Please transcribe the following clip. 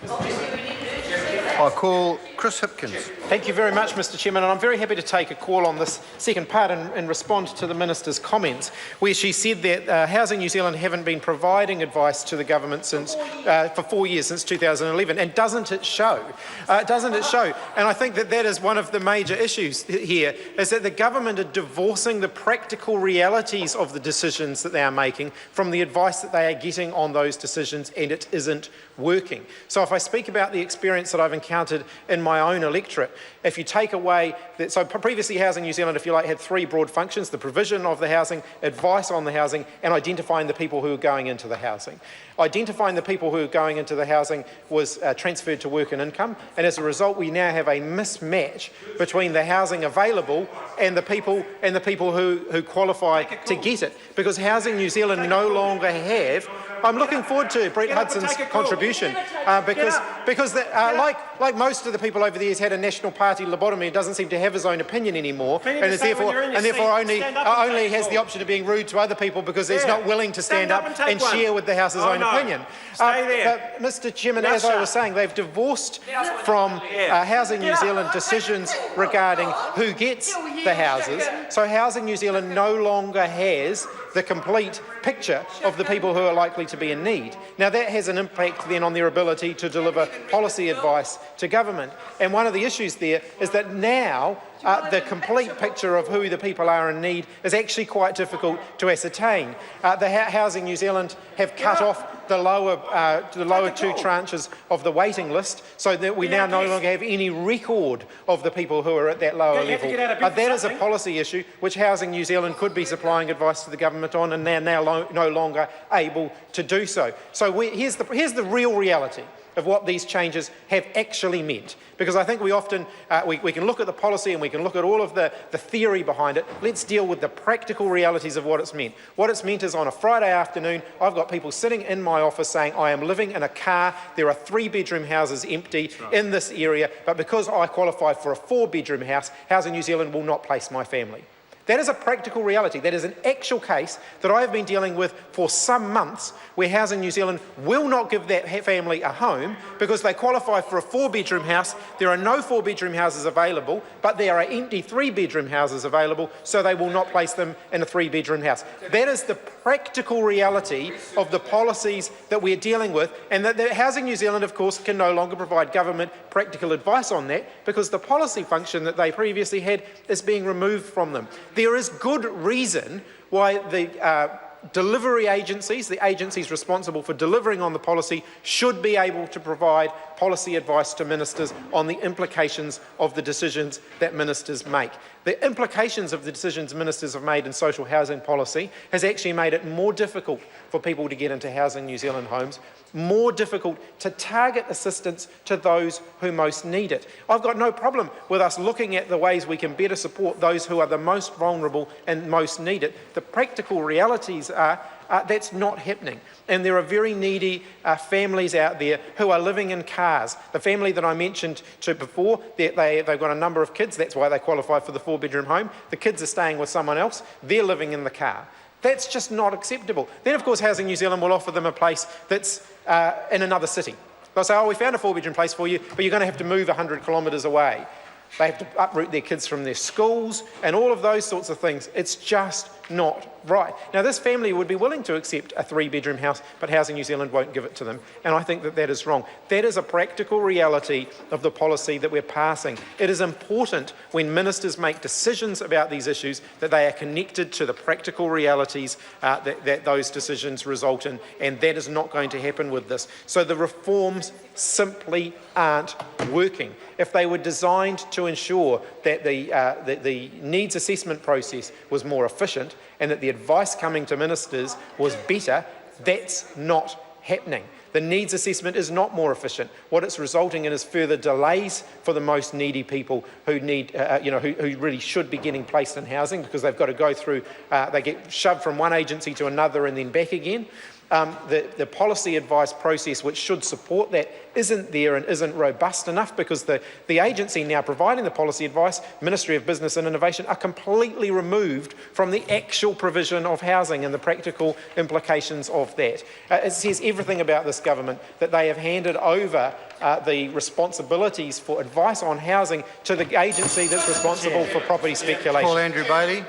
I call Chris Hipkins. Thank you very much, Mr Chairman, and I'm very happy to take a call on this second part and respond to the Minister's comments, where she said that Housing New Zealand haven't been providing advice to the government for 4 years, since 2011, and doesn't it show? Doesn't it show? And I think that is one of the major issues here, is that the government are divorcing the practical realities of the decisions that they are making from the advice that they are getting on those decisions, and it isn't working. So if I speak about the experience that I've encountered in my own electorate, if you take away that, so previously Housing New Zealand, if you like, had three broad functions: the provision of the housing, advice on the housing, and identifying the people who are going into the housing. Identifying the people who are going into the housing was transferred to work and income, and as a result we now have a mismatch between the housing available and the people who qualify to get it, because Housing New Zealand no longer have. I'm looking forward to Brett Hudson's contribution because like most of the people over the years had a National Party lobotomy, and doesn't seem to have his own opinion anymore, and therefore only has the option of being rude to other people because he's not willing to stand up and share with the House's own opinion. Mr Chairman, as I was saying, they've divorced from Housing New Zealand decisions regarding who gets the houses, so Housing New Zealand no longer has the complete picture of the people who are likely to be in need. Now that has an impact then on their ability to deliver policy advice to government, and one of the issues there is that now the complete picture of who the people are in need is actually quite difficult to ascertain. Housing New Zealand have cut off the lower two tranches of the waiting list, so that we now no longer have any record of the people who are at that lower level. That is a policy issue which Housing New Zealand could be supplying advice to the government on, and they're now no longer able to do so. So here's the real reality of what these changes have actually meant. Because I think we often, we can look at the policy and we can look at all of the theory behind it. Let's deal with the practical realities of what it's meant. What it's meant is on a Friday afternoon, I've got people sitting in my office saying, I am living in a car, there are 3-bedroom houses empty in this area, but because I qualify for a 4-bedroom house, Housing New Zealand will not place my family. That is a practical reality. That is an actual case that I have been dealing with for some months, where Housing New Zealand will not give that family a home because they qualify for a 4-bedroom house. There are no 4-bedroom houses available, but there are empty 3-bedroom houses available, so they will not place them in a 3-bedroom house. That is the practical reality of the policies that we're dealing with, and that Housing New Zealand, of course, can no longer provide government practical advice on that because the policy function that they previously had is being removed from them. There is good reason why the delivery agencies, the agencies responsible for delivering on the policy, should be able to provide policy advice to ministers on the implications of the decisions that ministers make. The implications of the decisions ministers have made in social housing policy has actually made it more difficult for people to get into Housing New Zealand homes, more difficult to target assistance to those who most need it. I've got no problem with us looking at the ways we can better support those who are the most vulnerable and most need it. The practical realities are that's not happening. And there are very needy families out there who are living in cars. The family that I mentioned to before, they've got a number of kids, that's why they qualify for the 4-bedroom home. The kids are staying with someone else, they're living in the car. That's just not acceptable. Then, of course, Housing New Zealand will offer them a place that's in another city. They'll say, oh, we found a 4-bedroom place for you, but you're going to have to move 100 kilometres away. They have to uproot their kids from their schools and all of those sorts of things. It's just not right. Now, this family would be willing to accept a 3-bedroom house, but Housing New Zealand won't give it to them. And I think that is wrong. That is a practical reality of the policy that we're passing. It is important when ministers make decisions about these issues that they are connected to the practical realities that those decisions result in. And that is not going to happen with this. So the reforms simply aren't working. If they were designed to ensure that the needs assessment process was more efficient and that the advice coming to ministers was better, that's not happening. The needs assessment is not more efficient. What it's resulting in is further delays for the most needy people who need, who really should be getting placed in housing because they've got to go through, they get shoved from one agency to another and then back again. the policy advice process, which should support that, isn't there and isn't robust enough, because the agency now providing the policy advice, Ministry of Business and Innovation, are completely removed from the actual provision of housing and the practical implications of that. It says everything about this government that they have handed over the responsibilities for advice on housing to the agency that's responsible for property speculation. Call Andrew Bailey.